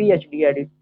PhD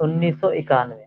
1991।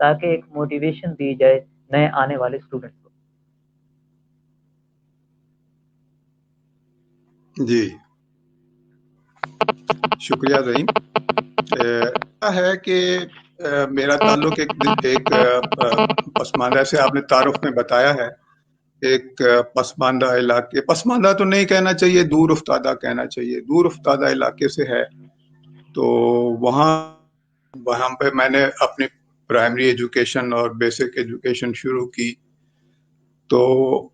تاکہ ایک motivation دی جائے نئے آنے والے اسٹوڈنٹس کو. جی شکریہ زعیم. ہے کہ میرا تعلق ایک پسماندہ سے آپ نے تعارف میں بتایا ہے، ایک پسماندہ علاقے، پسماندہ تو نہیں کہنا چاہیے، دور افتادہ کہنا چاہیے، دور افتادہ علاقے سے ہے. تو وہاں پہ میں نے اپنی پرائمری ایجوکیشن اور بیسک ایجوکیشن شروع کی. تو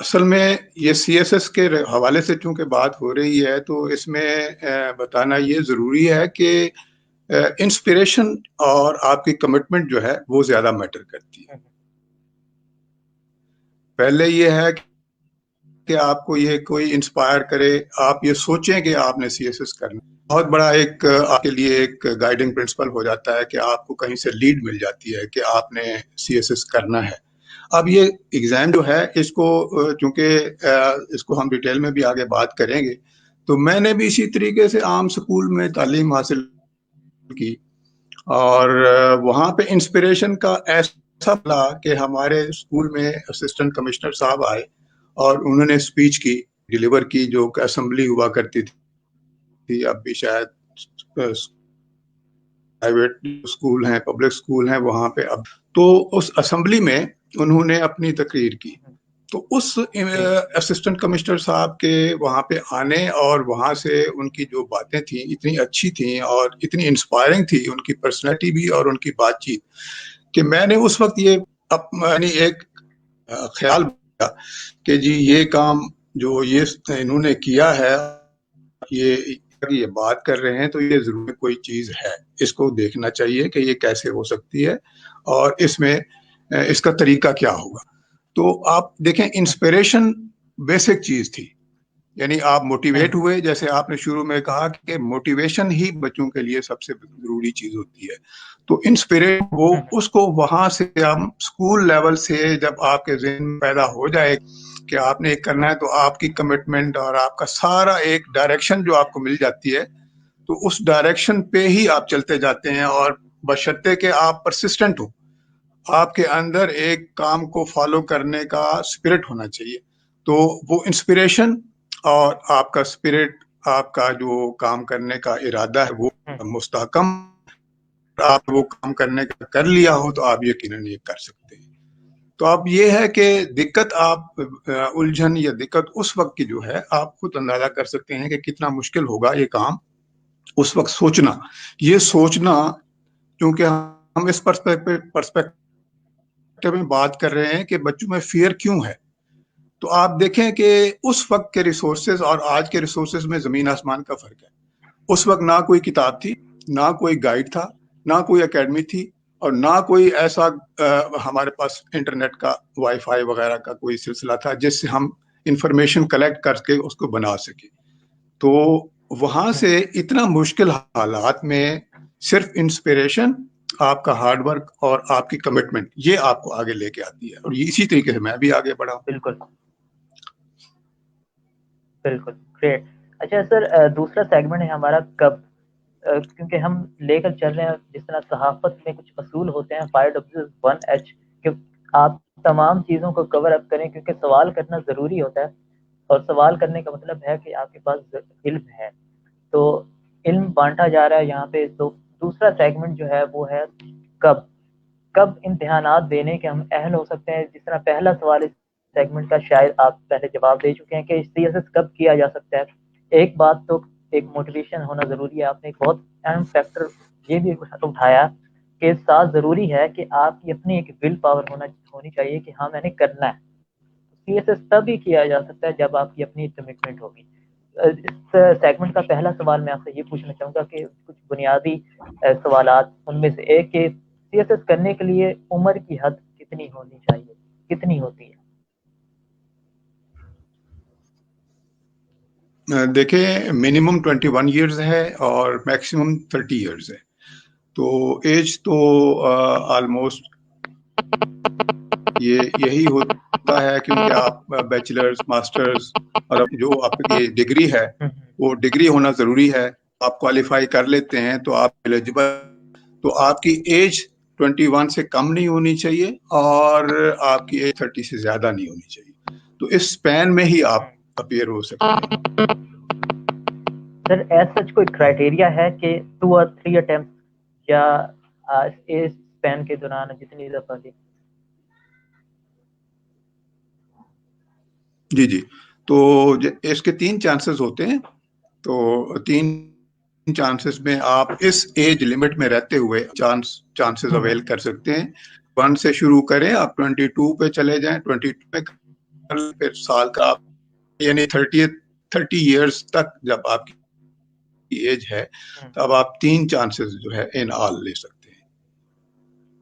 اصل میں یہ سی ایس ایس کے حوالے سے چونکہ بات ہو رہی ہے تو اس میں بتانا یہ ضروری ہے کہ انسپریشن اور آپ کی کمٹمنٹ جو ہے وہ زیادہ میٹر کرتی ہے. پہلے یہ ہے کہ آپ کو یہ کوئی انسپائر کرے، آپ یہ سوچیں کہ آپ نے سی ایس ایس کرنا. بہت بڑا ایک آپ کے لیے ایک گائیڈنگ پرنسپل ہو جاتا ہے کہ آپ کو کہیں سے لیڈ مل جاتی ہے کہ آپ نے سی ایس ایس کرنا ہے. اب یہ ایگزام جو ہے اس کو چونکہ اس کو ہم ڈیٹیل میں بھی آگے بات کریں گے، تو میں نے بھی اسی طریقے سے عام سکول میں تعلیم حاصل کی اور وہاں پہ انسپریشن کا ایسا ملا کہ ہمارے اسکول میں اسسٹنٹ کمشنر صاحب آئے اور انہوں نے اسپیچ کی، ڈیلیور کی، جو کہ اسمبلی ہوا کرتی تھی. اب بھی شاید پرائیویٹ اسکول ہیں، پبلک اسکول ہیں وہاں پہ. اب تو اس اسمبلی میں انہوں نے اپنی تقریر کی. تو اس اسسٹنٹ کمشنر صاحب کے وہاں پہ آنے اور وہاں سے ان کی جو باتیں تھیں اتنی اچھی تھیں اور اتنی انسپائرنگ تھی ان کی پرسنالٹی بھی اور ان کی بات چیت، کہ میں نے اس وقت یہ یعنی ایک خیال بنا کہ جی یہ کام جو یہ انہوں نے کیا ہے، یہ بات کر رہے ہیں تو یہ ضرور کوئی چیز ہے، اس کو دیکھنا چاہیے کہ یہ کیسے ہو سکتی ہے اور اس میں اس کا طریقہ کیا ہوگا. تو آپ دیکھیں انسپریشن بیسک چیز تھی، یعنی آپ موٹیویٹ ہوئے، جیسے آپ نے شروع میں کہا کہ موٹیویشن ہی بچوں کے لیے سب سے ضروری چیز ہوتی ہے. تو انسپریشن وہ اس کو وہاں سے ہم اسکول لیول سے جب آپ کے ذہن میں پیدا ہو جائے کہ آپ نے ایک کرنا ہے، تو آپ کی کمٹمنٹ اور آپ کا سارا ایک ڈائریکشن جو آپ کو مل جاتی ہے، تو اس ڈائریکشن پہ ہی آپ چلتے جاتے ہیں. اور بشرطے کہ آپ پرسسٹنٹ ہو، آپ کے اندر ایک کام کو فالو کرنے کا اسپرٹ ہونا چاہیے. تو وہ انسپریشن اور آپ کا اسپرٹ، آپ کا جو کام کرنے کا ارادہ ہے وہ مستحکم، آپ وہ کام کرنے کا کر لیا ہو تو آپ یقیناً یہ کر سکتے ہیں. تو اب یہ ہے کہ دقت آپ الجھن یا دقت اس وقت کی جو ہے آپ خود اندازہ کر سکتے ہیں کہ کتنا مشکل ہوگا یہ کام اس وقت سوچنا. یہ سوچنا کیونکہ ہم اس پرسپیکٹو میں بات کر رہے ہیں کہ بچوں میں فیئر کیوں ہے. تو آپ دیکھیں کہ اس وقت کے ریسورسز اور آج کے ریسورسز میں زمین آسمان کا فرق ہے. اس وقت نہ کوئی کتاب تھی، نہ کوئی گائیڈ تھا، نہ کوئی اکیڈمی تھی، اور نہ کوئی ایسا ہمارے پاس انٹرنیٹ کا وائی فائی وغیرہ کا کوئی سلسلہ تھا جس سے ہم انفارمیشن کلیکٹ کر کے اس کو بنا سکیں. تو وہاں سے اتنا مشکل حالات میں صرف انسپریشن، آپ کا ہارڈ ورک اور آپ کی کمٹمنٹ یہ آپ کو آگے لے کے آتی ہے، اور اسی طریقے سے میں بھی آگے بڑھا ہوں. بالکل بالکل گریٹ. اچھا سر، دوسرا سیگمنٹ ہے ہمارا کب، کیونکہ ہم لے کر چل رہے ہیں جس طرح صحافت میں کچھ اصول ہوتے ہیں 5W1H کہ آپ تمام چیزوں کو کور اپ کریں، کیونکہ سوال کرنا ضروری ہوتا ہے اور سوال کرنے کا مطلب ہے کہ آپ کے پاس علم ہے. تو علم بانٹا جا رہا ہے یہاں پہ. تو دوسرا سیگمنٹ جو ہے وہ ہے کب. کب امتحانات دینے کے ہم اہل ہو سکتے ہیں. جس طرح پہلا سوال اس سیگمنٹ کا شاید آپ پہلے جواب دے چکے ہیں کہ سی ایس ایس کب کیا جا سکتا ہے. ایک بات تو ایک موٹیویشن ہونا ضروری ہے. آپ نے ایک بہت اہم فیکٹر یہ بھی اٹھایا کہ ساتھ ضروری ہے کہ آپ کی اپنی ایک ول پاور ہونی چاہیے کہ ہاں میں نے کرنا ہے. سی ایس ایس تب ہی کیا جا سکتا ہے جب آپ کی اپنی کمٹمنٹ ہوگی. اس سیگمنٹ کا پہلا سوال میں آپ سے یہ پوچھنا چاہوں گا کہ کچھ بنیادی سوالات، ان میں سے ایک کہ سی ایس ایس کرنے کے لیے عمر کی حد کتنی ہونی چاہیے، کتنی ہوتی ہے؟ دیکھیں منیمم 21 ایئرز ہے اور میکسیمم 30 ایئرز ہے. تو ایج تو آلموسٹ یہی ہوتا ہے کیونکہ آپ بیچلرز، ماسٹرز اور جو آپ کی ڈگری ہے وہ ڈگری ہونا ضروری ہے. آپ کوالیفائی کر لیتے ہیں تو آپ ایلیجبل، تو آپ کی ایج 21 سے کم نہیں ہونی چاہیے اور آپ کی ایج 30 سے زیادہ نہیں ہونی چاہیے. تو اس اسپین میں ہی آپ اپیئر ہو سکتے ہیں. سر ایز سچ کوئی کرائٹیریا ہے کہ 2 اور 3 اٹیمپٹ یا اس اسپین کے دوران جتنی دفعہ دی؟ جی تو اس کے 3 چانسز ہوتے ہیں. تو 3 چانسز میں آپ اس ایج لمٹ میں رہتے ہوئے چانسز اویل کر سکتے ہیں. 1 سے شروع کریں, آپ 22 پہ چلے جائیں, 22 پہ پھر سال کا آپ یعنی 30 ایئرس تک جب آپ کی ایج ہے تب آپ 3 چانسز جو ہے ان آل لے سکتے ہیں.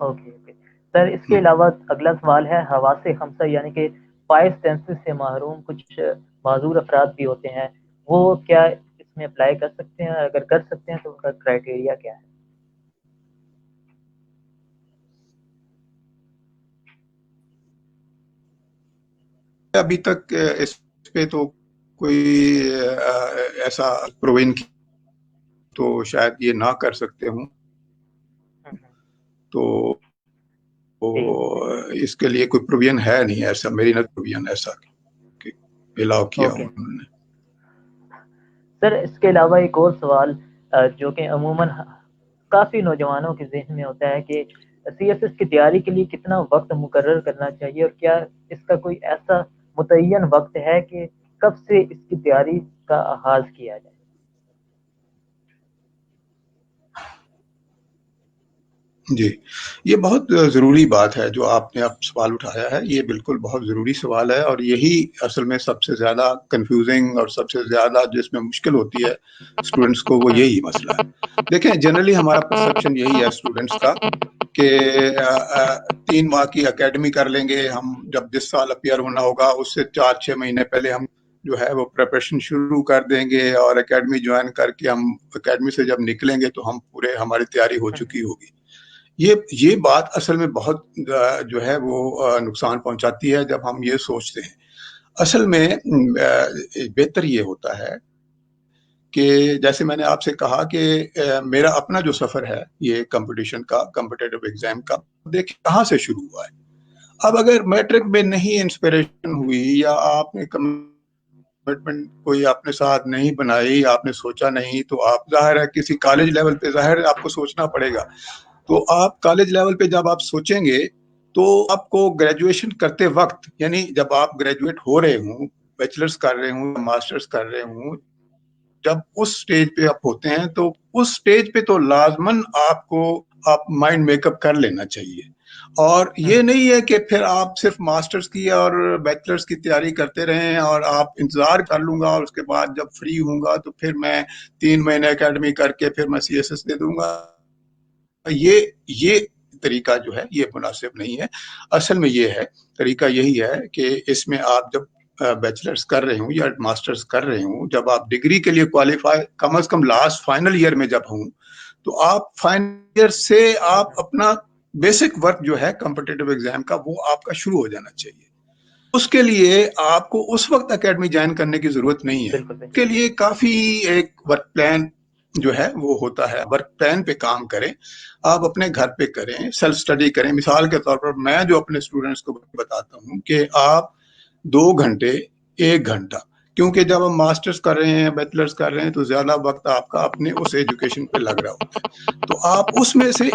اوکے سر, اس کے علاوہ اگلا سوال ہے حواس خمسہ یعنی کہ 5 سینسز سے محروم کچھ معذور افراد بھی ہوتے ہیں, وہ کیا اس میں اپلائی کر سکتے ہیں؟ اگر کر سکتے ہیں تو ان کا کرائٹیریا کیا ہے؟ ابھی تک اس پہ تو کوئی ایسا پروین تو شاید یہ نہ کر سکتے ہوں. تو اس کے لیے کوئی پروویژن ہے نہیں ایسا, میری نہ پروویژن ایسا کہ الاؤ کیا انہوں نے. سر اس کے علاوہ ایک اور سوال جو کہ عموماً کافی نوجوانوں کے ذہن میں ہوتا ہے کہ سی ایس ایس کی تیاری کے لیے کتنا وقت مقرر کرنا چاہیے, اور کیا اس کا کوئی ایسا متعین وقت ہے کہ کب سے اس کی تیاری کا آغاز کیا جائے؟ جی, یہ بہت ضروری بات ہے جو آپ نے اب سوال اٹھایا ہے. یہ بالکل بہت ضروری سوال ہے اور یہی اصل میں سب سے زیادہ کنفیوزنگ اور سب سے زیادہ جس میں مشکل ہوتی ہے اسٹوڈنٹس کو, وہ یہی مسئلہ ہے. دیکھیں جنرلی ہمارا پرسپشن یہی ہے اسٹوڈنٹس کا کہ 3 ماہ کی اکیڈمی کر لیں گے ہم, جب جس سال اپیئر ہونا ہوگا اس سے 4-6 مہینے پہلے ہم جو ہے وہ پریپریشن شروع کر دیں گے اور اکیڈمی جوائن کر کے ہم اکیڈمی سے جب نکلیں گے تو ہم پورے ہماری تیاری ہو چکی ہوگی. یہ بات اصل میں بہت جو ہے وہ نقصان پہنچاتی ہے جب ہم یہ سوچتے ہیں. اصل میں بہتر یہ ہوتا ہے کہ جیسے میں نے آپ سے کہا کہ میرا اپنا جو سفر ہے یہ کمپٹیشن کا, کمپٹیٹو ایگزام کا, دیکھیں کہاں سے شروع ہوا ہے. اب اگر میٹرک میں نہیں انسپریشن ہوئی یا آپ نے کمٹمنٹ کوئی اپنے ساتھ نہیں بنائی, آپ نے سوچا نہیں, تو آپ ظاہر ہے کسی کالج لیول پہ ظاہر ہے آپ کو سوچنا پڑے گا. تو آپ کالج لیول پہ جب آپ سوچیں گے تو آپ کو گریجویشن کرتے وقت, یعنی جب آپ گریجویٹ ہو رہے ہوں, بیچلرز کر رہے ہوں, ماسٹرز کر رہے ہوں, جب اس سٹیج پہ آپ ہوتے ہیں تو اس سٹیج پہ تو لازماً آپ مائنڈ میک اپ کر لینا چاہیے. اور یہ نہیں ہے کہ پھر آپ صرف ماسٹرز کی اور بیچلرز کی تیاری کرتے رہیں اور آپ انتظار کر لوں گا اور اس کے بعد جب فری ہوں گا تو پھر میں 3 مہینے اکیڈمی کر کے پھر میں سی ایس ایس دے دوں گا. یہ طریقہ جو ہے یہ مناسب نہیں ہے. اصل میں یہ ہے, طریقہ یہی ہے کہ اس میں آپ جب بیچلرز کر رہے ہوں یا ماسٹرز کر رہے ہوں, جب آپ ڈگری کے لیے کوالیفائی کم از کم لاسٹ فائنل ایئر میں جب ہوں, تو آپ فائنل ایئر سے آپ اپنا بیسک ورک جو ہے کمپٹیٹو ایگزام کا وہ آپ کا شروع ہو جانا چاہیے. اس کے لیے آپ کو اس وقت اکیڈمی جوائن کرنے کی ضرورت نہیں ہے. اس کے لیے کافی ایک ورک پلان جو ہے وہ ہوتا ہے. ورک پلان پہ کام کریں, آپ اپنے گھر پہ کریں, سیلف اسٹڈی کریں. مثال کے طور پر میں جو اپنے اسٹوڈنٹس کو بتاتا ہوں کہ آپ 2 گھنٹے 1 گھنٹہ, کیونکہ جب ہم ماسٹرز کر رہے ہیں, بیچلرز کر رہے ہیں, تو زیادہ وقت آپ کا اپنے اس ایجوکیشن پہ لگ رہا ہوتا ہے. تو آپ اس میں سے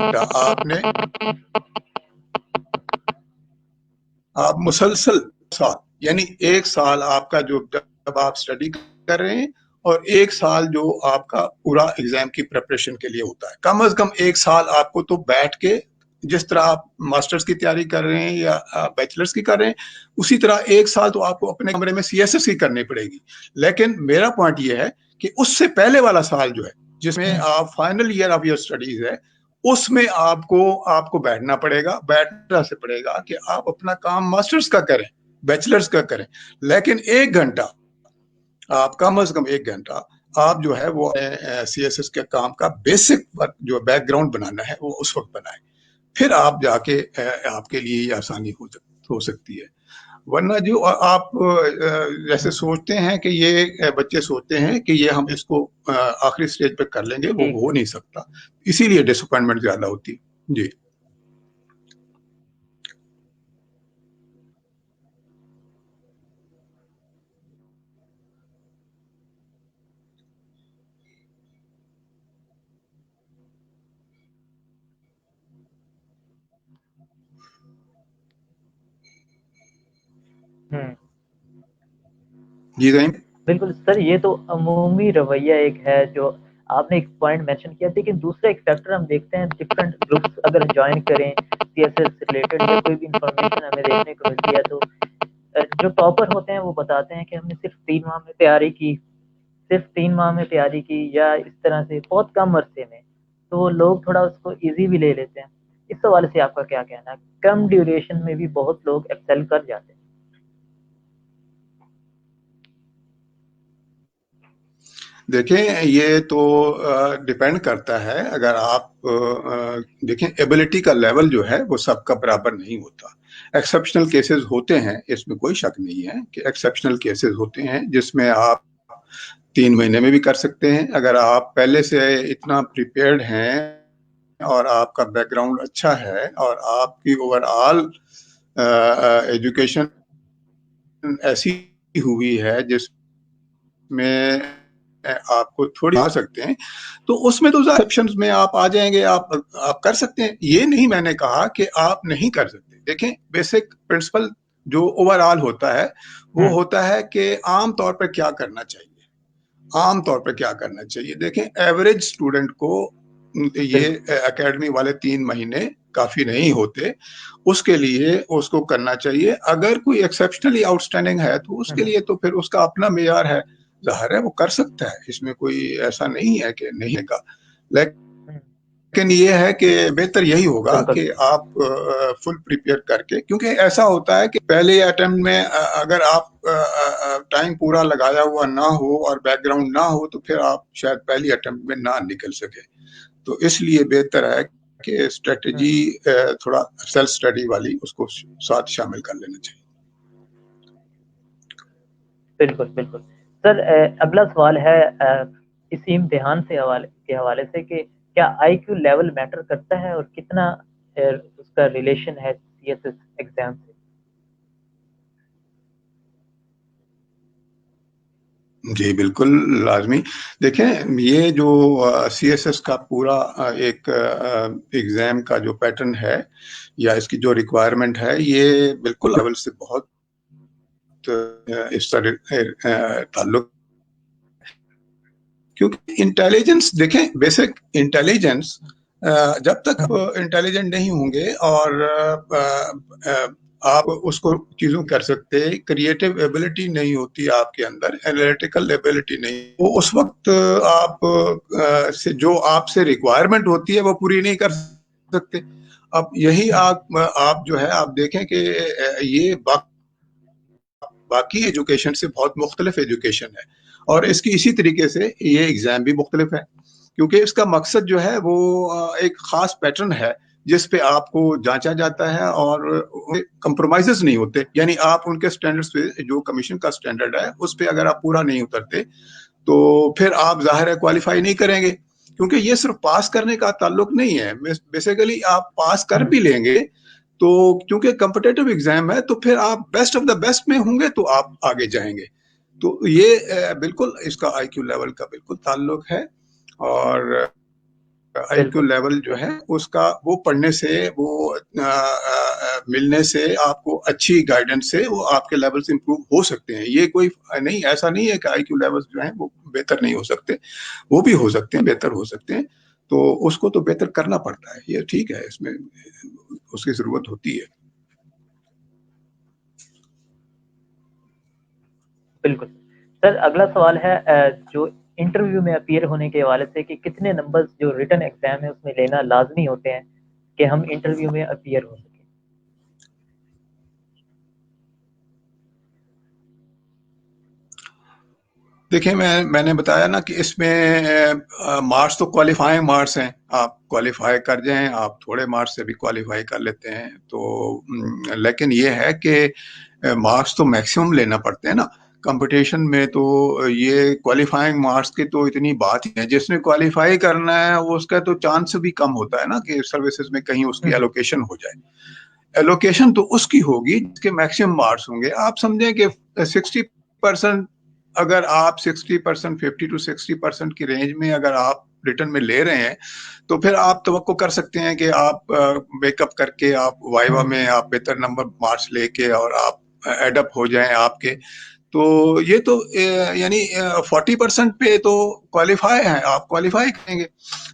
آپ مسلسل سال, یعنی 1 سال آپ کا جو جب آپ اسٹڈی کر رہے ہیں اور 1 سال جو آپ کا پورا ایگزام کی پریپریشن کے لیے ہوتا ہے. کم از کم 1 سال آپ کو تو بیٹھ کے, جس طرح آپ ماسٹرز کی تیاری کر رہے ہیں یا بیچلرز کی کر رہے ہیں, اسی طرح 1 سال تو آپ کو اپنے کمرے میں سی ایس ایس کی کرنی پڑے گی. لیکن میرا پوائنٹ یہ ہے کہ اس سے پہلے والا سال جو ہے جس میں آپ final year of your studies ہے, اس میں آپ کو بیٹھنا پڑے گا. بیٹھنا سے پڑے گا کہ آپ اپنا کام ماسٹرز کا کریں, بیچلرز کا کریں, لیکن 1 گھنٹہ آپ کم از کم 1 گھنٹہ آپ جو ہے وہ سی ایس ایس کے کام کا بیسک جو بیک گراؤنڈ بنانا ہے وہ اس وقت بنائیں. پھر آپ جا کے آپ کے لیے یہ آسانی ہو سکتی ہے. ورنہ جو آپ جیسے سوچتے ہیں کہ یہ بچے سوچتے ہیں کہ یہ ہم اس کو آخری سٹیج پہ کر لیں گے, وہ ہو نہیں سکتا. اسی لیے ڈس اپوائنٹمنٹ زیادہ ہوتی ہے. جی جی ذہین. بالکل سر، یہ تو عمومی رویہ ایک ہے جو آپ نے ایک پوائنٹ مینشن کیا، لیکن دوسرا ایک فیکٹر ہم دیکھتے ہیں، ڈفرینٹ گروپس اگر جوائن کریں سی ایس ایس ریلیٹڈ یا کوئی بھی انفارمیشن ہمیں دیکھنے کو ملتی ہے، تو جو ٹاپر ہوتے ہیں وہ بتاتے ہیں کہ ہم نے صرف 3 ماہ میں تیاری کی، یا اس طرح سے بہت کم عرصے میں، تو لوگ تھوڑا اس کو ایزی بھی لے لیتے ہیں. اس حوالے سے آپ کا کیا کہنا ہے؟ کم ڈیوریشن میں بھی بہت لوگ ایکسل کر جاتے ہیں. دیکھیں یہ تو ڈپینڈ کرتا ہے. اگر آپ دیکھیں ایبلٹی کا لیول جو ہے وہ سب کا برابر نہیں ہوتا. ایکسیپشنل کیسز ہوتے ہیں، اس میں کوئی شک نہیں ہے کہ ایکسیپشنل کیسز ہوتے ہیں جس میں آپ 3 مہینے میں بھی کر سکتے ہیں. اگر آپ پہلے سے اتنا پریپیئرڈ ہیں اور آپ کا بیک گراؤنڈ اچھا ہے اور آپ کی اوور آل ایجوکیشن ایسی ہوئی ہے جس میں آپ کو تھوڑی آ سکتے ہیں، تو اس میں تو ایکسیپشنز میں آپ آ جائیں گے. آپ کر سکتے ہیں. یہ نہیں میں نے کہا کہ آپ نہیں کر سکتے. دیکھیں بیسک پرنسپل جو اوور آل ہوتا ہے وہ ہوتا ہے کہ عام طور پر کیا کرنا چاہیے. عام طور پر کیا کرنا چاہیے. دیکھیں ایوریج اسٹوڈنٹ کو یہ اکیڈمی والے 3 مہینے کافی نہیں ہوتے. اس کے لیے اس کو کرنا چاہیے. اگر کوئی ایکسیپشنلی آؤٹ اسٹینڈنگ ہے تو اس کے لیے تو پھر اس کا اپنا معیار ہے، ظاہر ہے وہ کر سکتا ہے. اس میں کوئی ایسا نہیں ہے کہ نہیں کا. لیکن یہ ہے کہ بہتر یہی ہوگا بالکل کہ آپ فل پریپیئر کر کے، کیونکہ ایسا ہوتا ہے کہ پہلے اٹیمپٹ میں اگر آپ ٹائم پورا لگایا ہوا نہ ہو اور بیک گراؤنڈ نہ ہو تو پھر آپ شاید پہلی اٹیمپٹ میں نہ نکل سکے. تو اس لیے بہتر ہے کہ اسٹریٹجی تھوڑا سیلف اسٹڈی والی اس کو ساتھ شامل کر لینا چاہیے. بالکل بالکل سر. اگلا سوال ہے اسی امتحان کے حوالے سے کہ کیا آئی کیو لیول میٹر کرتا ہے اور کتنا اس کا ریلیشن ہے سی ایس ایس ایگزام سے؟ جی بالکل لازمی. دیکھیں یہ جو سی ایس ایس کا پورا ایک ایگزام کا جو پیٹرن ہے یا اس کی جو ریکوائرمنٹ ہے، یہ بالکل لیول سے بہت اس طرح تعلق. کیونکہ انٹیلیجنس، دیکھیں بیسک انٹیلیجنس جب تک انٹیلیجنٹ نہیں ہوں گے اور آپ اس کو چیزوں کر سکتے، کریٹو ایبلٹی نہیں ہوتی آپ کے اندر، انالیٹیکل ایبلٹی نہیں، وہ اس وقت آپ سے جو آپ سے ریکوائرمنٹ ہوتی ہے وہ پوری نہیں کر سکتے. اب یہی آپ جو ہے آپ دیکھیں کہ یہ باقی ایجوکیشن سے بہت مختلف ایجوکیشن ہے اور اس کی اسی طریقے سے یہ ایگزام بھی مختلف ہے، کیونکہ اس کا مقصد جو ہے وہ ایک خاص پیٹرن ہے جس پہ آپ کو جانچا جاتا ہے اور کمپرومائزز نہیں ہوتے. یعنی آپ ان کے سٹینڈرڈز پہ، جو کمیشن کا سٹینڈرڈ ہے اس پہ اگر آپ پورا نہیں اترتے تو پھر آپ ظاہر ہے کوالیفائی نہیں کریں گے. کیونکہ یہ صرف پاس کرنے کا تعلق نہیں ہے. بیسیکلی آپ پاس کر بھی لیں گے تو کیونکہ کمپٹیٹو ایگزام ہے تو پھر آپ بیسٹ آف دا بیسٹ میں ہوں گے تو آپ آگے جائیں گے. تو یہ بالکل اس کا آئی کیو لیول کا بالکل تعلق ہے. اور آئی کیو بالکل لیول جو ہے اس کا وہ پڑھنے سے، وہ ملنے سے، آپ کو اچھی گائیڈنس سے وہ آپ کے لیولز امپروو ہو سکتے ہیں. یہ کوئی نہیں، ایسا نہیں ہے کہ آئی کیو لیولز جو ہیں وہ بہتر نہیں ہو سکتے، وہ بھی ہو سکتے ہیں، بہتر ہو سکتے ہیں. تو اس کو تو بہتر کرنا پڑتا ہے. یہ ٹھیک ہے، اس میں اس کی ضرورت ہوتی ہے. بالکل سر. اگلا سوال ہے جو انٹرویو میں اپیئر ہونے کے حوالے سے کہ کتنے نمبرز جو ریٹن ایگزام ہے اس میں لینا لازمی ہوتے ہیں کہ ہم انٹرویو میں اپیئر ہو سکیں؟ دیکھیں میں نے بتایا نا کہ اس میں مارکس تو کوالیفائنگ مارکس ہیں. آپ کوالیفائی کر جائیں، آپ تھوڑے مارکس سے بھی کوالیفائی کر لیتے ہیں تو لیکن یہ ہے کہ مارکس تو میکسیمم لینا پڑتے ہیں نا کمپٹیشن میں. تو یہ کوالیفائنگ مارکس کی تو اتنی بات ہی ہے. جس نے کوالیفائی کرنا ہے اس کا تو چانس بھی کم ہوتا ہے نا کہ سروسز میں کہیں اس کی ایلوکیشن ہو جائے. ایلوکیشن تو اس کی ہوگی جس کے میکسیمم مارکس ہوں گے. آپ سمجھیں کہ 60%، اگر آپ 60%، 50 to 60% کی رینج میں اگر آپ ریٹرن میں لے رہے ہیں تو پھر آپ توقع کر سکتے ہیں کہ آپ بیک اپ کر کے آپ وائوا میں آپ بہتر نمبر مارکس لے کے اور آپ ایڈ اپ ہو جائیں آپ کے. تو یہ تو یعنی 40% پہ تو کوالیفائی ہے، آپ کوالیفائی کریں گے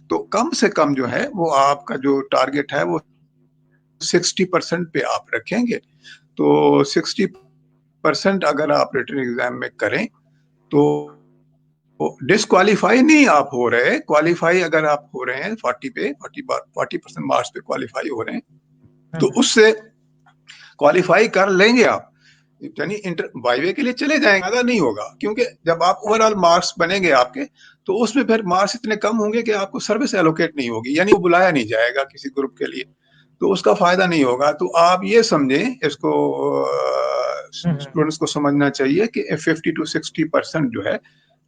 تو کم سے کم جو ہے وہ آپ کا جو ٹارگیٹ ہے وہ 60% پہ آپ رکھیں گے. تو 60% اگر آپ ریٹن ایگزام میں کریں تو ڈسکوالیفائی نہیں آپ ہو رہے، کوالیفائی اگر آپ ہو رہے ہیں 40 پہ 40% مارکس پہ کوالیفائی ہو رہے ہیں تو اس سے کوالیفائی کر لیں گے آپ، یعنی وائی وے کے لیے چلے جائیں گے. نہیں ہوگا کیونکہ جب آپ اوور آل مارکس بنیں گے آپ کے تو اس میں پھر مارکس اتنے کم ہوں گے کہ آپ کو سروس ایلوکیٹ نہیں ہوگی، یعنی وہ بلایا نہیں جائے گا کسی گروپ کے لیے، تو اس کا فائدہ نہیں ہوگا. تو آپ یہ سمجھیں، اس کو اسٹوڈنٹس کو سمجھنا چاہیے کہ 50 to 60% جو ہے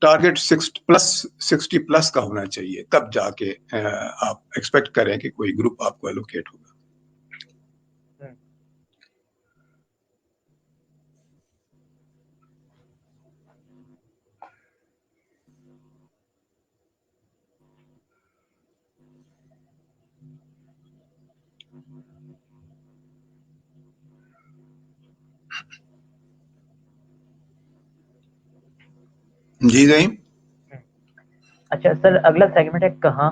ٹارگیٹ 60 پلس کا ہونا چاہیے، تب جا کے آپ ایکسپیکٹ کریں کہ کوئی گروپ آپ کو ایلوکیٹ ہوگا. جی زعیم. اچھا سر، اگلا سیگمنٹ ہے کہاں.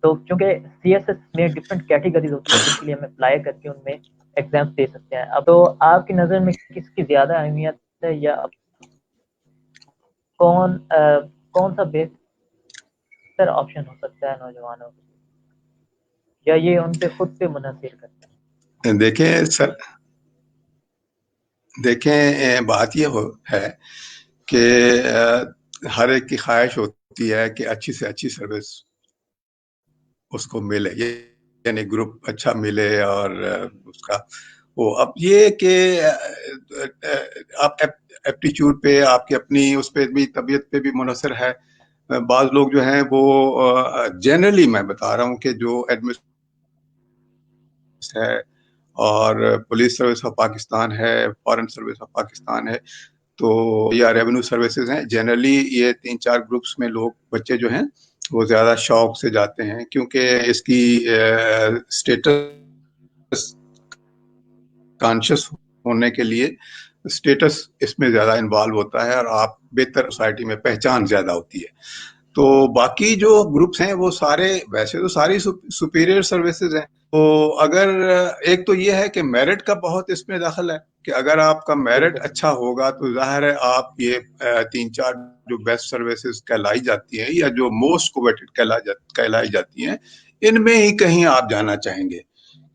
تو چونکہ سی ایس ایس میں ڈفرینٹ کیٹیگریز ہوتی ہیں جن کے لیے ہم اپلائی کر کے ان میں ایگزامس دے سکتے ہیں. اب تو آپ کی نظر میں کس کی زیادہ اہمیت ہے، یا کون سا بہتر آپشن ہو سکتا ہے نوجوانوں کے لیے، یا یہ ان پہ خود پہ منحصر کرتا ہے؟ دیکھیں سر، دیکھیں بات یہ ہے کہ ہر ایک کی خواہش ہوتی ہے کہ اچھی سے اچھی سروس اس کو ملے، یعنی گروپ اچھا ملے اور اس کا وہ. اب یہ کہ آپ ایپٹیچیوڈ پہ، آپ کی اپنی اس پہ بھی، طبیعت پہ بھی منحصر ہے. بعض لوگ جو ہیں وہ جنرلی میں بتا رہا ہوں کہ جو ایڈمنسٹریشن ہے اور پولیس سروس آف پاکستان ہے، فارن سروس آف پاکستان ہے، تو یا ریونیو سروسز ہیں، جنرلی یہ 3-4 گروپس میں لوگ بچے جو ہیں وہ زیادہ شوق سے جاتے ہیں، کیونکہ اس کی اسٹیٹس کانشیس ہونے کے لیے اسٹیٹس اس میں زیادہ انوالو ہوتا ہے اور آپ بہتر سوسائٹی میں پہچان زیادہ ہوتی ہے. تو باقی جو گروپس ہیں وہ سارے ویسے تو ساری سپیریئر سروسز ہیں. تو اگر ایک تو یہ ہے کہ میرٹ کا بہت اس میں دخل ہے کہ اگر آپ کا میرٹ اچھا ہوگا تو ظاہر ہے آپ یہ 3-4 جو بیسٹ سروسز کہلائی جاتی ہیں یا جو موسٹ کوویٹڈ کہلائی جاتی ہیں ان میں ہی کہیں آپ جانا چاہیں گے.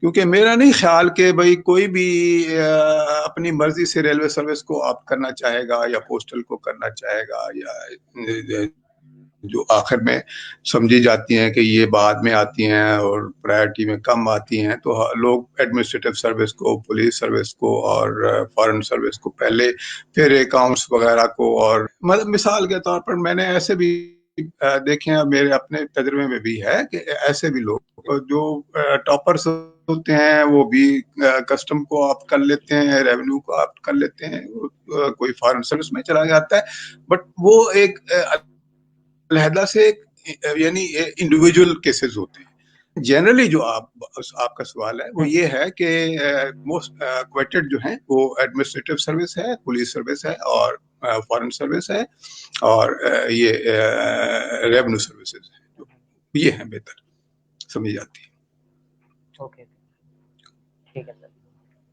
کیونکہ میرا نہیں خیال کہ بھائی کوئی بھی اپنی مرضی سے ریلوے سروس کو آپ کرنا چاہے گا یا پوسٹل کو کرنا چاہے گا، یا جو آخر میں سمجھی جاتی ہیں کہ یہ بعد میں آتی ہیں اور پرائرٹی میں کم آتی ہیں، تو لوگ ایڈمنسٹریٹو سروس کو، پولیس سروس کو اور فارن سروس کو پہلے، پھر اکاؤنٹس وغیرہ کو. اور مثال کے طور پر میں نے ایسے بھی دیکھیں، میرے اپنے تجربے میں بھی ہے کہ ایسے بھی لوگ جو ٹاپرز ہوتے ہیں وہ بھی کسٹم کو آپ کر لیتے ہیں، ریونیو کو آپ کر لیتے ہیں، کوئی فارن سروس میں چلا جاتا ہے، بٹ وہ ایک علیحدہ سے یعنی انڈیویجول کیسز ہوتے ہیں. جنرلی جو آپ کا سوال ہے وہ یہ ہے کہ موسٹ کویٹڈ جو ہیں وہ ایڈمنسٹریٹو سروس ہے، پولیس سروس ہے اور فارن سروس ہے اور یہ ریونیو سروسز ہیں، یہ ہیں بہتر سمجھی جاتی ہے. اوکے ٹھیک ہے سر.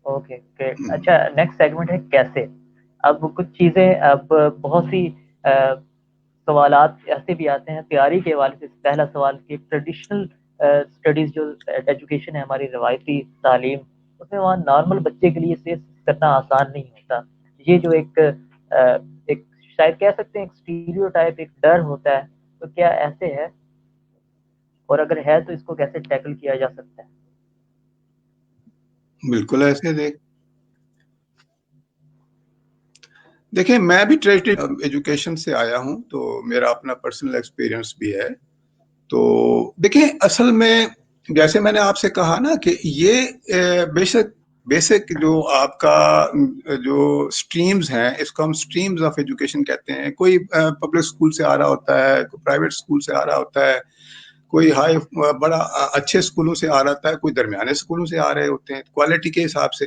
Okay great. اچھا نیکسٹ سیگمنٹ ہے کیسے. اب کچھ چیزیں، اب بہت سی سوالات ایسے بھی آتے ہیں تیاری کے حوالے سے. پہلا سوال کہ ٹریڈیشنل اسٹڈیز جو ایجوکیشن ہے ہماری روایتی تعلیم، اس میں وہاں نارمل بچے کے لیے فیس کرنا آسان نہیں ہوتا. یہ جو ایک شاید کہہ سکتے ہیں ایک اسٹیریوٹائپ، ایک ڈر ہوتا ہے، تو کیا ایسے ہے، اور اگر ہے تو اس کو کیسے ٹیکل کیا جا سکتا ہے؟ بالکل ایسے دیکھیں میں بھی ٹریڈیشنل ایجوکیشن سے آیا ہوں تو میرا اپنا پرسنل ایکسپیرینس بھی ہے. تو دیکھیں اصل میں جیسے میں نے آپ سے کہا نا کہ یہ بیسک جو آپ کا جو سٹریمز ہیں، اس کو ہم سٹریمز آف ایجوکیشن کہتے ہیں. کوئی پبلک سکول سے آ رہا ہوتا ہے، کوئی پرائیویٹ سکول سے آ رہا ہوتا ہے، کوئی بڑا اچھے سکولوں سے آ رہا ہوتا ہے، کوئی درمیانے سکولوں سے آ رہے ہوتے ہیں کوالٹی کے حساب سے.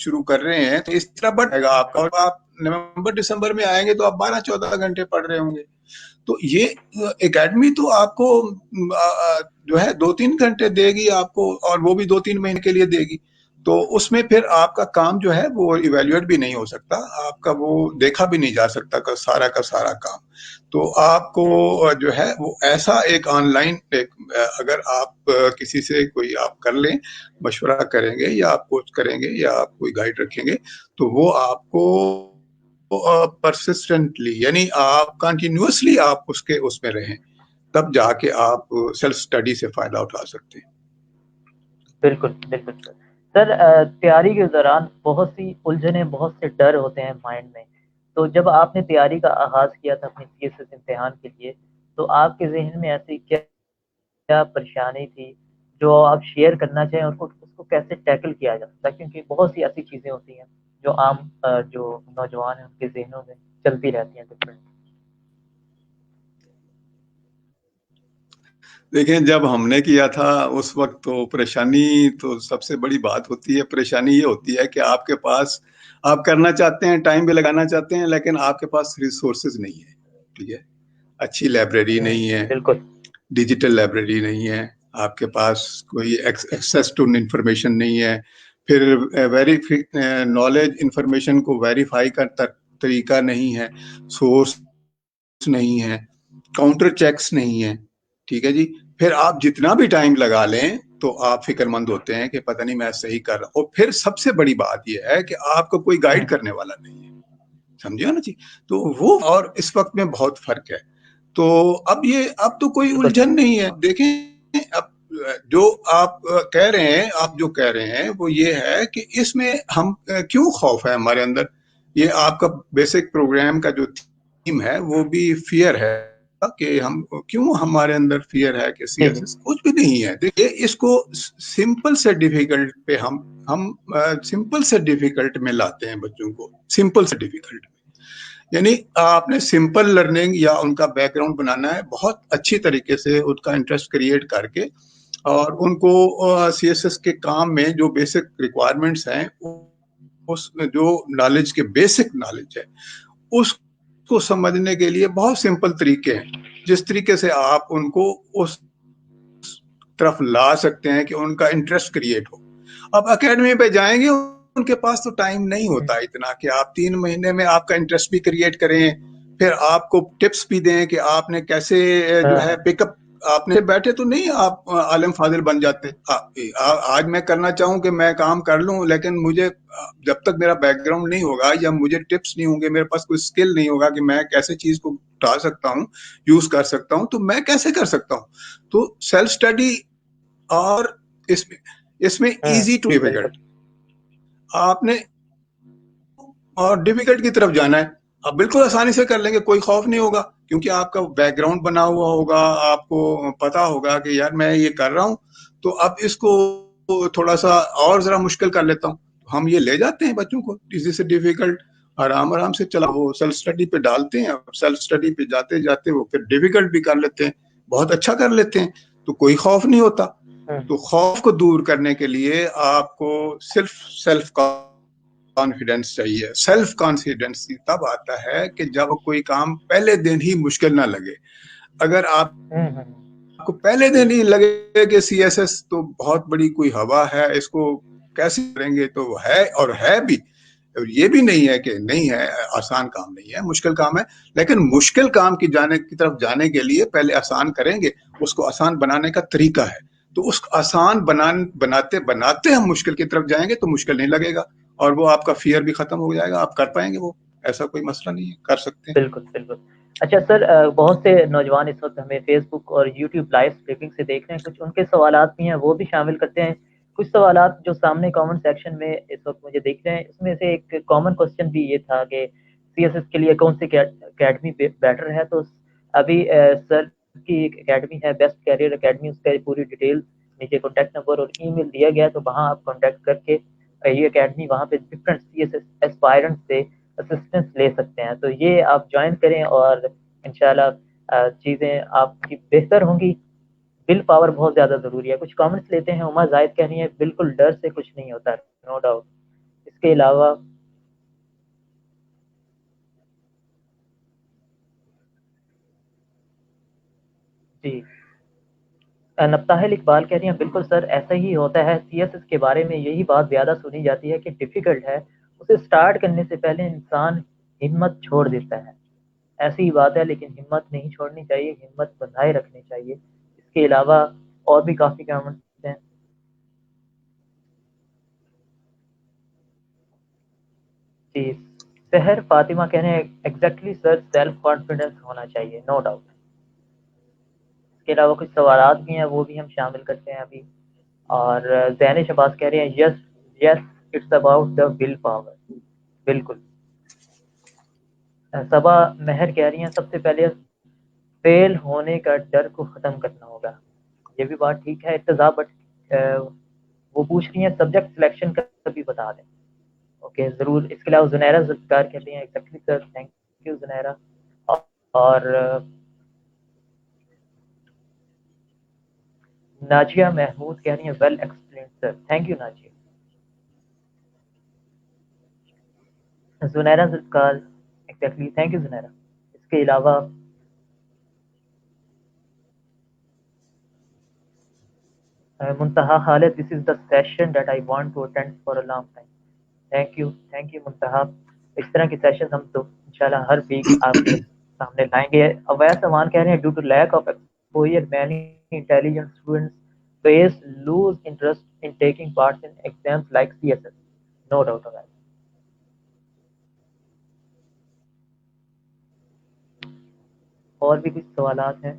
شروع کر رہے ہیں تو اس طرح بڑھ جائے گا آپ کا, اور آپ نومبر دسمبر میں آئیں گے تو آپ 12-14 گھنٹے پڑھ رہے ہوں گے. تو یہ اکیڈمی تو آپ کو جو ہے 2-3 گھنٹے دے گی آپ کو, اور وہ بھی 2-3 مہینے کے لیے دے گی. تو اس میں پھر آپ کا کام جو ہے وہ ایویلویٹ بھی نہیں ہو سکتا, آپ کا وہ دیکھا بھی نہیں جا سکتا کا سارا کام. تو آپ کو جو ہے وہ ایسا ایک آن لائن اگر آپ کسی سے کوئی آپ کر لیں, مشورہ کریں گے یا آپ کوچ کریں گے یا آپ کوئی گائیڈ رکھیں گے, تو وہ آپ کو پرسسٹنٹلی یعنی آپ کنٹینیوسلی آپ اس میں رہیں, تب جا کے آپ سیلف اسٹڈی سے فائدہ اٹھا سکتے ہیں. بالکل بالکل سر. تیاری کے دوران بہت سی الجھنیں, بہت سے ڈر ہوتے ہیں مائنڈ میں. تو جب آپ نے تیاری کا آغاز کیا تھا اپنی سی ایس ایس امتحان کے لیے, تو آپ کے ذہن میں ایسی کیا پریشانی تھی جو آپ شیئر کرنا چاہیں, اور اس کو کیسے ٹیکل کیا جا سکتا ہے؟ کیونکہ بہت سی ایسی چیزیں ہوتی ہیں جو عام جو نوجوان ہیں ان کے ذہنوں میں چلتی رہتی ہیں ڈفرینٹ. دیکھیں, جب ہم نے کیا تھا اس وقت تو پریشانی تو سب سے بڑی بات ہوتی ہے. پریشانی یہ ہوتی ہے کہ آپ کے پاس, آپ کرنا چاہتے ہیں, ٹائم بھی لگانا چاہتے ہیں, لیکن آپ کے پاس ریسورسز نہیں ہے. ٹھیک ہے, اچھی لائبریری نہیں ہے, بالکل ڈیجیٹل لائبریری نہیں ہے, آپ کے پاس کوئی ایکسیس ٹو انفارمیشن نہیں ہے, پھر نالج انفارمیشن کو ویریفائی کا طریقہ نہیں ہے, سورس نہیں ہے, کاؤنٹر چیکس نہیں ہے. ٹھیک ہے جی, پھر آپ جتنا بھی ٹائم لگا لیں تو آپ فکر مند ہوتے ہیں کہ پتہ نہیں میں صحیح کر رہا ہوں. اور پھر سب سے بڑی بات یہ ہے کہ آپ کو کوئی گائیڈ کرنے والا نہیں ہے. سمجھے نا جی, تو وہ اور اس وقت میں بہت فرق ہے. تو اب تو کوئی الجھن نہیں ہے. دیکھیں, اب جو آپ کہہ رہے ہیں, وہ یہ ہے کہ اس میں ہم کیوں خوف ہے ہمارے اندر. یہ آپ کا بیسک پروگرام کا جو تھیم ہے وہ بھی فیئر ہے کہ ہم کیوں, ہمارے اندر فیئر ہے کہ سی ایس ایس کچھ بھی نہیں ہے. دیکھیے, اس کو سمپل سے ڈیفیکلٹ پہ ہم سمپل سے ڈیفیکلٹ میں لاتے ہیں بچوں کو, سمپل سے ڈیفیکلٹ میں. یعنی آپ نے سمپل لرننگ یا ان کا بیک گراؤنڈ بنانا ہے, بہت اچھی طریقے سے ان کا انٹرسٹ کریٹ کر کے, اور ان کو سی ایس ایس کے کام میں جو بیسک ریکوائرمنٹس ہیں, اس میں جو نالج کے بیسک نالج ہے اس کو سمجھنے کے لیے بہت سمپل طریقے ہیں, جس طریقے سے آپ ان کو اس طرف لا سکتے ہیں کہ ان کا انٹرسٹ کریٹ ہو. اب اکیڈمی پہ جائیں گے, ان کے پاس تو ٹائم نہیں ہوتا اتنا کہ آپ 3 مہینے میں آپ کا انٹرسٹ بھی کریٹ کریں, پھر آپ کو ٹپس بھی دیں کہ آپ نے کیسے جو ہے پک اپ. آپ نے بیٹھے تو نہیں آپ عالم فاضل بن جاتے. آج میں کرنا چاہوں کہ میں کام کر لوں, لیکن مجھے جب تک میرا بیک گراؤنڈ نہیں ہوگا یا مجھے ٹپس نہیں ہوں گے, میرے پاس کوئی اسکل نہیں ہوگا کہ میں کیسے چیز کو اٹھا سکتا ہوں, یوز کر سکتا ہوں, تو میں کیسے کر سکتا ہوں. تو سیلف اسٹڈی اور اس میں ایزی ٹو ڈیفیکلٹ, آپ نے اور ڈیفیکلٹ کی طرف جانا ہے. آپ بالکل آسانی سے کر لیں گے, کوئی خوف نہیں ہوگا, کیونکہ آپ کا بیک گراؤنڈ بنا ہوا ہوگا, آپ کو پتا ہوگا کہ یار میں یہ کر رہا ہوں, تو اب اس کو تھوڑا سا اور ذرا مشکل کر لیتا ہوں. ہم یہ لے جاتے ہیں بچوں کو ایزی سے ڈیفیکلٹ, آرام سے چلا, وہ سیلف اسٹڈی پہ ڈالتے ہیں, سیلف اسٹڈی پہ جاتے جاتے وہ پھر ڈیفیکلٹ بھی کر لیتے ہیں, بہت اچھا کر لیتے ہیں, تو کوئی خوف نہیں ہوتا. تو خوف کو دور کرنے کے لیے آپ کو صرف سیلف کانفیڈنس چاہیے. سیلف کانفیڈنس تب آتا ہے کہ جب کوئی کام پہلے دن ہی مشکل نہ لگے. اگر آپ کو پہلے دن ہی لگے کہ سی ایس ایس تو بہت بڑی کوئی ہوا ہے, اس کو کیسے کریں گے, تو وہ ہے, اور ہے بھی. یہ بھی نہیں ہے کہ نہیں ہے, آسان کام نہیں ہے, مشکل کام ہے, لیکن مشکل کام کی طرف جانے کے لیے پہلے آسان کریں گے, اس کو آسان بنانے کا طریقہ ہے. تو اس کو آسان بناتے بناتے ہم مشکل کی طرف جائیں گے تو مشکل نہیں لگے گا, اور وہ آپ کا فیئر بھی ختم ہو جائے گا, آپ کر پائیں گے. وہ ایسا کوئی مسئلہ نہیں ہے, کر سکتے ہیں. بالکل بالکل. اچھا سر, بہت سے نوجوان اس وقت ہمیں فیس بک اور یوٹیوب لائیو اسٹریمنگ سے دیکھ رہے ہیں, کچھ ان کے سوالات بھی ہیں وہ بھی شامل کرتے ہیں. کچھ سوالات جو سامنے کامنٹ سیکشن میں اس وقت مجھے دیکھ رہے ہیں, اس میں سے ایک کامن کوسچن بھی یہ تھا کہ سی ایس ایس کے لیے کون سی اکیڈمی بیٹر ہے. تو ابھی سر کی ایک اکیڈمی ہے بیسٹ کیریئر اکیڈمی, اس کا پوری ڈیٹیل نیچے کانٹیکٹ نمبر اور ای میل دیا گیا ہے, تو وہاں آپ کانٹیکٹ کر کے یہ اکیڈمی وہاں پہ ڈفرینٹ سی ایس ایس اسپائرنٹ سے اسسٹنس لے سکتے ہیں. تو یہ آپ جوائن کریں اور انشاءاللہ چیزیں آپ کی بہتر ہوں گی. ول پاور بہت زیادہ ضروری ہے. کچھ کامنٹس لیتے ہیں. عمر زاہد کہہ رہی ہیں بالکل ڈر سے کچھ نہیں ہوتا, نو ڈاؤٹ. کے علاوہ جی نبتاحل اقبال کہہ رہی ہیں بالکل سر ایسا ہی ہوتا ہے، سی ایس ایس کے بارے میں یہی بات زیادہ سنی جاتی ہے کہ ڈیفیکلٹ ہے، اسے سٹارٹ کرنے سے پہلے انسان ہمت چھوڑ دیتا ہے، ایسی ہی بات ہے لیکن ہمت نہیں چھوڑنی چاہیے، ہمت بندھائے رکھنی چاہیے۔ اس کے علاوہ اور بھی کافی کامنٹس ہیں۔ جی سحر فاطمہ کہہ رہے ہیں ایگزیکٹلی سر سیلف کانفیڈنس ہونا چاہیے، نو ڈاؤٹ۔ اس کے علاوہ کچھ سوالات بھی ہیں وہ بھی ہم شامل کرتے ہیں ابھی، اور زین شباز کہہ رہے ہیں yes yes it's about the will power, بالکل۔ صبا مہر کہہ رہی ہیں سب سے پہلے فیل ہونے کا ڈر کو ختم کرنا ہوگا، یہ بھی بات ٹھیک ہے ارتضیٰ، بٹ وہ پوچھ رہی ہیں سبجیکٹ سلیکشن کا بھی بتا دیں۔ اوکے ضرور۔ اس کے علاوہ زنیرہ ذوالفقار کہتے ہیں exactly sir, thank you Zunaira. اور ناجیہ محمود کہہ رہی ہیں well explained sir, thank you Najia. Zunaira Zulfiqar exactly thank you Zunaira. اس کے علاوہ Muntaha Khalid this is the session that I want to attend for a long time, thank you Muntaha. اس طرح کی سیشن ہم تو انشاءاللہ ہر ویک آپ کے سامنے لائیں گے۔ اویس امان کہہ رہے ہیں due to lack of exposure many intelligent students face lose interest in taking parts in exams like C S S, no doubt Owais. اور بھی کچھ سوالات ہیں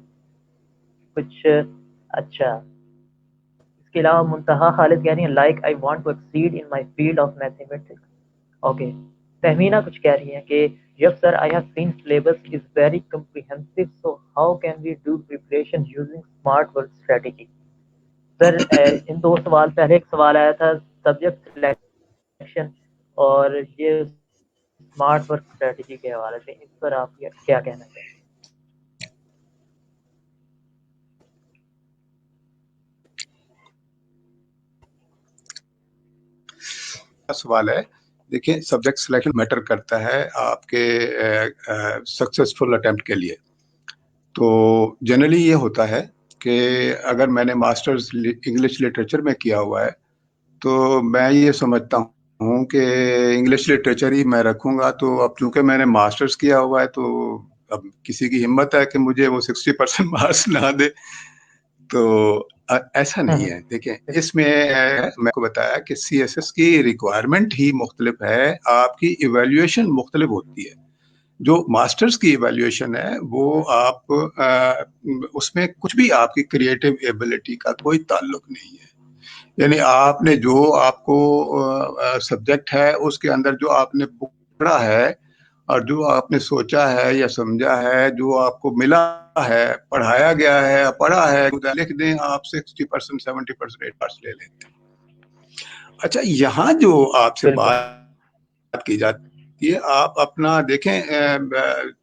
کچھ؟ اچھا اس کے علاوہ منتہا خالد کہہ رہی ہیں like I want to exceed in my field of mathematics, okay. Tehmina کچھ کہہ رہی ہیں کہ yes sir I have seen syllabus is very comprehensive so how can we do preparation using smart work strategy? Sir ان دو سوال پہلے ایک سوال آیا تھا سبجیکٹ سلیکشن اور یہ اسمارٹ ورک اسٹریٹجی کے حوالے سے، اس پر آپ کیا کہنا چاہیں؟ سوال ہے دیکھیں سبجیکٹ سلیکشن میٹر کرتا ہے آپ کے سکسیسفل اٹیمپٹ کے لیے۔ تو جنرلی یہ ہوتا ہے کہ اگر میں نے ماسٹرز انگلش لٹریچر میں کیا ہوا ہے تو میں یہ سمجھتا ہوں کہ انگلش لٹریچر ہی میں رکھوں گا، تو اب چونکہ میں نے ماسٹرز کیا ہوا ہے تو اب کسی کی ہمت ہے کہ مجھے وہ 60% مارکس نہ دے، تو ایسا نہیں ہے۔ دیکھیں اس میں میں کو بتایا کہ سی ایس ایس کی ریکوائرمنٹ ہی مختلف ہے، آپ کی ایویلیویشن مختلف ہوتی ہے۔ جو ماسٹرز کی ایویلیویشن ہے وہ آپ اس میں کچھ بھی آپ کی کریٹو ایبلٹی کا کوئی تعلق نہیں ہے، یعنی آپ نے جو آپ کو سبجیکٹ ہے اس کے اندر جو آپ نے پڑھا ہے اور جو آپ نے سوچا ہے یا سمجھا ہے، جو آپ کو ملا ہے، پڑھایا گیا ہے، پڑھا ہے، لکھ دیں آپ 60% 70% 8% لے لیتے ہیں۔ اچھا یہاں جو آپ سے بالکل بات کی جاتی ہے، آپ اپنا دیکھیں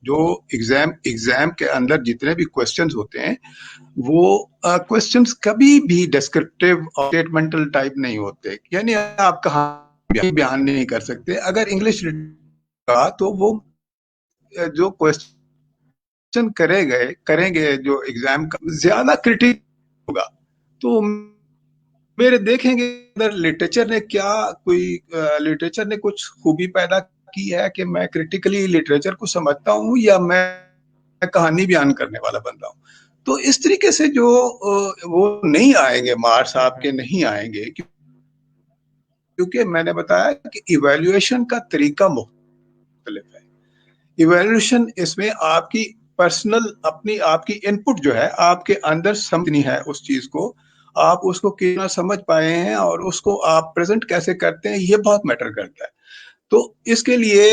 جو ایگزام کے اندر جتنے بھی کوسچنز ہوتے ہیں وہ کوسچنز کبھی بھی ڈسکرپٹیو اور اسٹیٹمنٹل ٹائپ نہیں ہوتے، یعنی آپ کہاں بیان نہیں کر سکتے۔ اگر انگلش کا تو وہ جو کوسچن کریں گے جو ایگزام کا زیادہ کریٹیکل ہوگا، تو میرے دیکھیں گے ادھر لٹریچر نے کیا کوئی لٹریچر نے کچھ خوبی پیدا کی ہے کہ میں کریٹیکلی لٹریچر کو سمجھتا ہوں یا میں کہانی بیان کرنے والا بندہ ہوں۔ تو اس طریقے سے جو وہ نہیں آئیں گے مارکس آپ کے نہیں آئیں گے، کیونکہ میں نے بتایا کہ ایویلیویشن کا طریقہ مختلف ہے۔ ایویلیویشن اس میں آپ کی پرسنل اپنی آپ کی ان پٹ جو ہے آپ کے اندر سمجھنی ہے، اس چیز کو آپ اس کو کتنا سمجھ پائے ہیں اور اس کو آپ پریزنٹ کیسے کرتے ہیں، یہ بہت میٹر کرتا ہے۔ تو اس کے لیے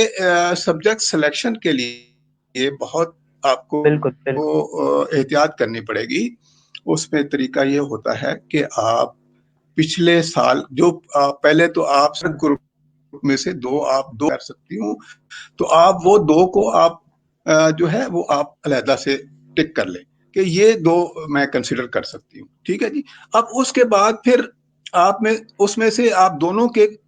سبجیکٹ سلیکشن کے لیے بہت آپ کو بالکل بالکل احتیاط کرنی پڑے گی۔ اس میں طریقہ یہ ہوتا ہے کہ آپ پچھلے سال جو پہلے تو آپ سب گروپ میں سے آپ دو کر سکتی ہوں، تو آپ وہ دو کو آپ جو ہے وہ آپ علیحدہ سے ٹک کر لیں کہ یہ دو میں کنسیڈر کر سکتی ہوں، ٹھیک ہے جی۔ اب اس کے بعد پھر آپ میں اس میں سے آپ دونوں کے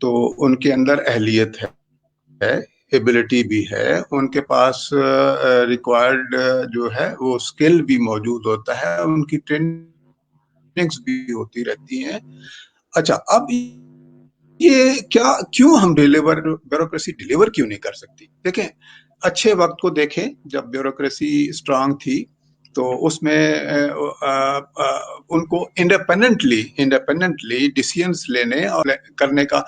تو ان کے اندر اہلیت ہے، ایبلٹی بھی ہے، ان کے پاس ریکوائرڈ جو ہے وہ اسکل بھی موجود ہوتا ہے، ان کی ٹریننگز بھی ہوتی رہتی ہیں. اچھا، اب یہ کیوں ہم بیوروکریسی ڈیلیور کیوں نہیں کر سکتی؟ دیکھیں، اچھے وقت کو دیکھیں، جب بیوروکریسی اسٹرانگ تھی تو اس میں ان کو انڈیپینڈنٹلی ڈیسیژنز لینے اور کرنے کا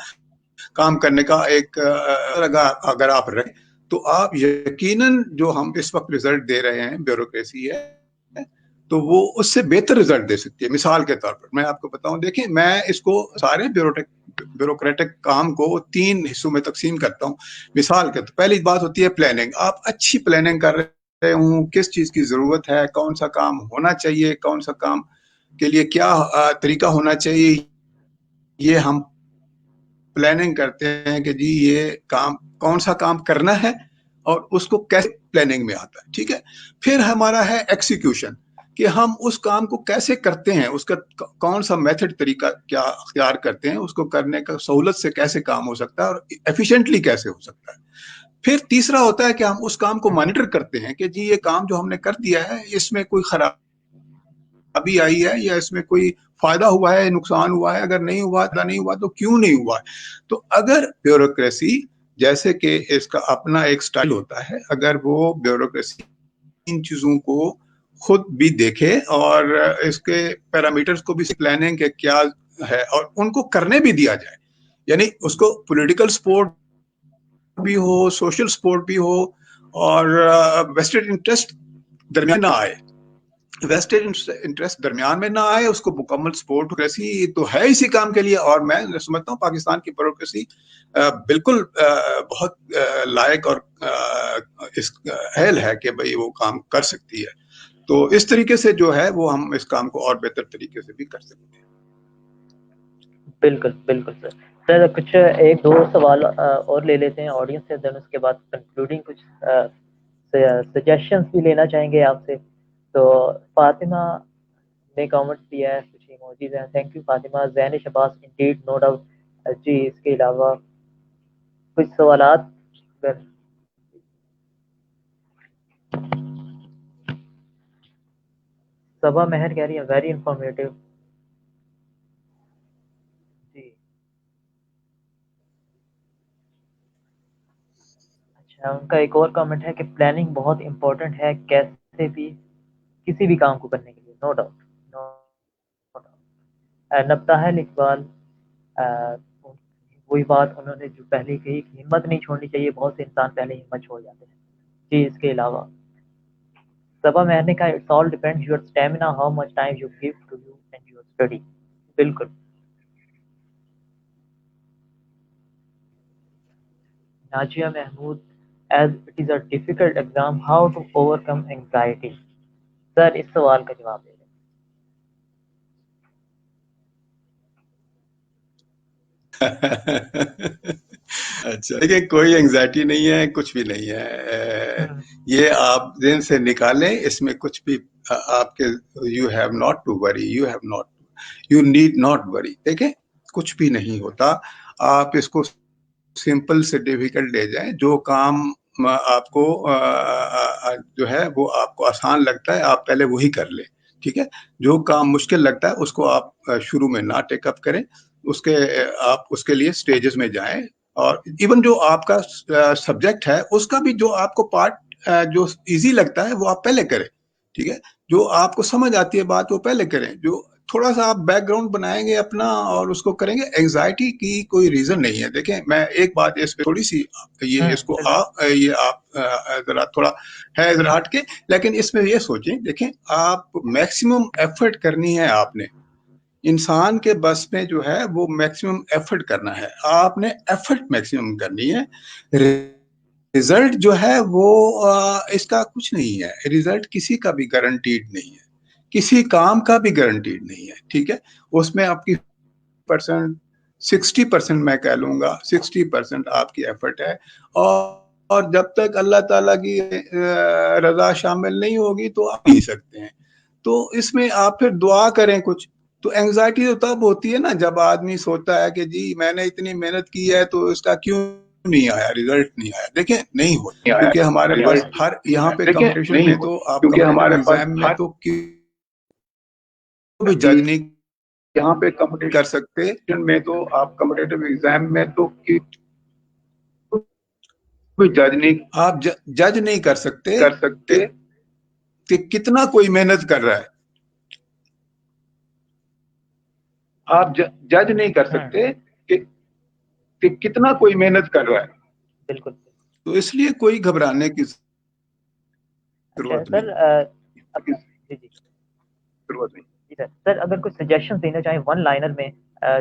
کام کرنے کا ایک اگر آپ رہیں تو آپ یقیناً جو ہم اس وقت رزلٹ دے رہے ہیں بیوروکریسی ہے تو وہ اس سے بہتر رزلٹ دے سکتی ہے. مثال کے طور پر میں آپ کو بتاؤں، دیکھیں میں اس کو سارے بیوروکریٹک کام کو 3 حصوں میں تقسیم کرتا ہوں. مثال کے طور پہلی بات ہوتی ہے پلاننگ. آپ اچھی پلاننگ کر رہے ہوں، کس چیز کی ضرورت ہے، کون سا کام ہونا چاہیے، کون سا کام کے لیے کیا طریقہ ہونا چاہیے، یہ ہم پلاننگ کرتے ہیں کہ جی یہ کام کون سا کام کرنا ہے اور اس کو کیسے پلاننگ میں آتا ہے. ٹھیک ہے، پھر ہمارا ہے ایکسیکیوشن، کہ ہم اس کام کو کیسے کرتے ہیں، اس کا کون سا میتھڈ طریقہ کیا اختیار کرتے ہیں، اس کو کرنے کا سہولت سے کیسے کام ہو سکتا ہے اور ایفیشینٹلی کیسے ہو سکتا ہے. پھر تیسرا ہوتا ہے کہ ہم اس کام کو مانیٹر کرتے ہیں کہ جی یہ کام جو ہم نے کر دیا ہے اس میں کوئی خرابی آئی ہے یا اس میں کوئی فائدہ ہوا ہے، نقصان ہوا ہے، اگر نہیں ہوا تو کیوں نہیں ہوا ہے. تو اگر بیوروکریسی جیسے کہ اس کا اپنا ایک سٹائل ہوتا ہے، اگر وہ بیوروکریسی ان چیزوں کو خود بھی دیکھے اور اس کے پیرامیٹرز کو بھی پلاننگ کے کیا ہے اور ان کو کرنے بھی دیا جائے، یعنی اس کو پولیٹیکل سپورٹ بھی ہو، سوشل سپورٹ بھی ہو، اور ویسٹڈ انٹرسٹ درمیان نہ آئے، نہ آئے، اس کو مکمل سپورٹ. بیوروکریسی تو ہے اسی کام کے لیے، اور میں سمجھتا ہوں پاکستان کی بیوروکریسی بالکل بہت لائق اور اس اہل ہے کہ بھئی وہ کام کر سکتی ہے. تو اس طریقے سے جو ہے وہ ہم اس کام کو اور بہتر طریقے سے بھی کر سکتے ہیں. بالکل بالکل سر. سر کچھ ایک دو سوال اور لے لیتے ہیں آڈینس سے، دین اس کے بعد کنکلوڈنگ کچھ سجیشنز بھی لینا چاہیں گے آپ سے. تو فاطمہ نے کامنٹ دیا ہے، کچھ ایموجیز ہیں. Thank you Fatima. Zain Shahbaz indeed no doubt. جی اس کے علاوہ کچھ سوالات صبا مہر کہہ رہی ہے ویری انفارمیٹیو. جی اچھا، ان کا ایک اور کامنٹ ہے کہ پلاننگ بہت امپورٹنٹ ہے کیسے بھی کسی بھی کام کو کرنے کے لیے. No doubt, no doubt. نبتاحل اقبال، وہی بات انہوں نے جو پہلے کہی کہ ہمت نہیں چھوڑنی چاہیے، بہت سے انسان پہلے ہمت چھوڑ جاتے ہیں. جی اس کے علاوہ صبا مہر نے کہا it's all depend your stamina, how much time you give to you and your study. بالکل. Najia Mehmood, as it is a difficult exam how to overcome anxiety. Sir اس سوال کا جواب دے دیں. اچھا، دیکھیں کوئی انگزائٹی نہیں ہے، کچھ بھی نہیں ہے. یہ آپ ذہن سے نکالیں، اس میں کچھ بھی آپ کے you have not to worry, you need not worry. دیکھیں کچھ بھی نہیں ہوتا. آپ اس کو سمپل سے ڈیفیکلٹ لے جائیں. جو کام آپ کو جو ہے وہ آپ کو آسان لگتا ہے آپ پہلے وہی کر لیں. ٹھیک ہے، جو کام مشکل لگتا ہے اس کو آپ شروع میں نہ ٹیک اپ کریں. آپ اس کے لیے سٹیجز میں جائیں، اور ایون جو آپ کا سبجیکٹ ہے اس کا بھی جو آپ کو پارٹ جو ایزی لگتا ہے وہ آپ پہلے کریں. ٹھیک ہے، جو آپ کو سمجھ آتی ہے بات وہ پہلے کریں. جو تھوڑا سا آپ بیک گراؤنڈ بنائیں گے اپنا اور اس کو کریں گے، اینگزائٹی کی کوئی ریزن نہیں ہے. دیکھیں میں ایک بات اس پہ تھوڑی سی یہ اس کو یہ آپ ذرا تھوڑا ہے ذرا ہٹ کے، لیکن اس میں یہ سوچیں، دیکھیں آپ میکسیمم ایفرٹ کرنی ہے. آپ نے انسان کے بس میں جو ہے وہ میکسیمم ایفرٹ کرنا ہے. آپ نے ایفرٹ میکسیمم کرنی ہے. رزلٹ جو ہے وہ اس کا کچھ نہیں ہے. رزلٹ کسی کا بھی گارنٹیڈ نہیں ہے، کسی کام کا بھی گارنٹیڈ نہیں ہے. ٹھیک ہے، اس میں آپ کی 60% میں کہہ لوں گا 60% آپ کی ایفرٹ ہے، اور جب تک اللہ تعالیٰ کی رضا شامل نہیں ہوگی تو آپ نہیں سکتے ہیں. تو اس میں آپ پھر دعا کریں کچھ تو اینگزائٹی تو تب ہوتی ہے نا جب آدمی سوچتا ہے کہ جی میں نے اتنی محنت کی ہے تو اس کا کیوں نہیں آیا، ریزلٹ نہیں آیا. دیکھیں نہیں ہوتا، کیونکہ ہمارے پاس ہر یہاں پہ کمپٹیشن میں تو آپ کمپٹیٹیو ایگزام میں تو بھی جج نہیں یہاں پہ کمپٹیشن کر سکتے. میں تو آپ کمپٹیٹیو ایگزام میں تو جج نہیں آپ جج نہیں کر سکتے کر سکتے کہ کتنا کوئی محنت کر رہا ہے. آپ جج نہیں کر سکتے کہ کتنا کوئی محنت کر رہا ہے. بالکل. تو اس لیے کوئی گھبرانے کی ضرورت سر نہیں. جی سر اگر کوئی سجیشن دینا چاہیں ون لائنر میں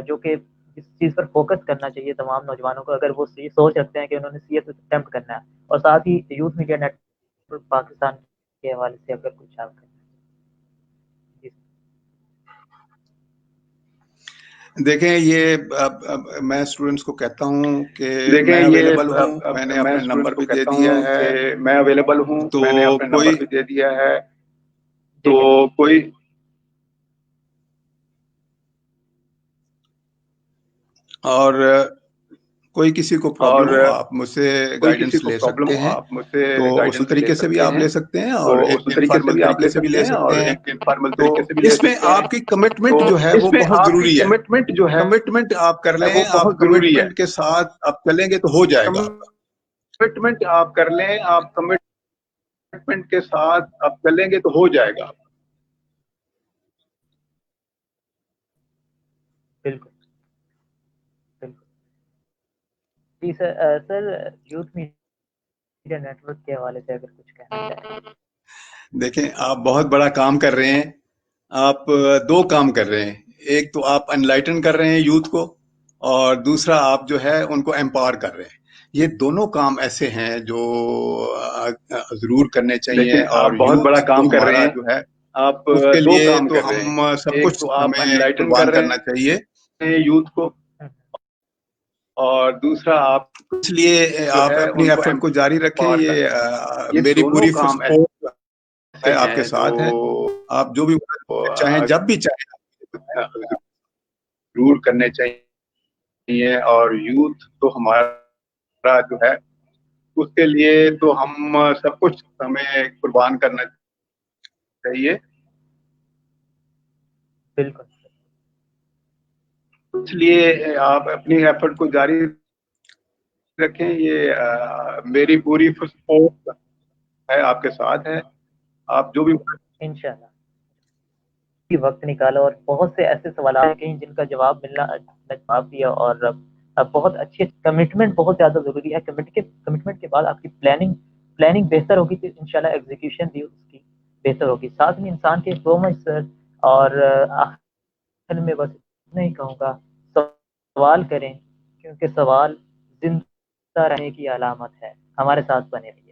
جو کہ اس چیز پر فوکس کرنا چاہیے تمام نوجوانوں کو اگر وہ سوچ رکھتے ہیں کہ انہوں نے سی ایس اٹمپٹ کرنا ہے، اور ساتھ ہی یوتھ میڈیا نیٹ پاکستان کے حوالے سے اگر کچھ آپ کریں. دیکھیں یہ میں اسٹوڈنٹس کو کہتا ہوں کہ میں یہ اویلیبل ہوں، میں نے اپنا نمبر بھی دے دیا ہے کہ میں اویلیبل ہوں، تو میں نے اپنا کوئی نمبر بھی دے دیا ہے، تو کوئی اور کوئی کسی کو پرابلم ہو آپ مجھ سے گائیڈنس لے سکتے ہیں، آپ مجھ سے تو اسی گائیڈنس طریقے سے بھی آپ لے سکتے ہیں اور ایک انفارمل طریقے سے بھی لے سکتے ہیں. تو اس میں آپ کی کمٹمنٹ جو ہے وہ بہت ضروری ہے. کمٹمنٹ جو ہے کمٹمنٹ آپ کر لیں، وہ آپ بہت ضروری ہے. کمٹمنٹ کے ساتھ آپ چلیں گے تو ہو جائے گا. کمٹمنٹ آپ کر لیں، آپ کمٹمنٹ کے ساتھ آپ چلیں گے تو ہو جائے گا. بالکل بالکل. جی سر یوتھ میڈیا نیٹ ورک کے حوالے سے اگر کچھ کہنا چاہیں. دیکھیں آپ بہت بڑا کام کر رہے ہیں. آپ دو کام کر رہے ہیں، ایک تو آپ انلائٹن کر رہے ہیں یوتھ کو، اور دوسرا آپ جو ہے ان کو امپاور کر رہے ہیں. یہ دونوں کام ایسے ہیں جو ضرور کرنے چاہیے. اور بہت بڑا یوتھ کام تو کر رہے ہمارا ہیں، جو ہے آپ اس کے دو لیے کام تو کر رہے ہم ہیں. سب ایک کچھ تو آپ ہمیں انلائٹن قربان کر رہے کرنا چاہیے، ہیں یوتھ کو، اور دوسرا آپ اس لیے آپ اپنی ایفرٹ کو جاری رکھیں. یہ میری دونوں پوری کام سپورٹ ہے، آپ کے ہیں ساتھ ہے. آپ جو بھی چاہیں جب بھی چاہیں ضرور کرنے چاہیے. اور یوتھ تو ہمارا جو ہے اس کے لیے تو ہم سب کچھ ہمیں قربان کرنا چاہیے. بالکل. اس لیے آپ اپنی ایفرٹ کو جاری رکھیں. یہ میری پوری سپورٹ ہے، آپ کے ساتھ ہے. آپ جو بھی انشاءاللہ وقت نکالا، اور بہت سے ایسے سوالات ہیں جن کا جواب جواب دیا، اور بہت اچھی کمٹمنٹ بہت زیادہ ضروری ہے. کمٹمنٹ کے بعد آپ کی پلاننگ بہتر ہوگی تو انشاءاللہ ایگزیکیوشن بھی اس کی بہتر ہوگی. ساتھ میں انسان کے سو مچ سر، اور آخر میں بس اتنا ہی کہوں گا، سوال کریں کیونکہ سوال زندہ رہنے کی علامت ہے. ہمارے ساتھ بنے رہیے.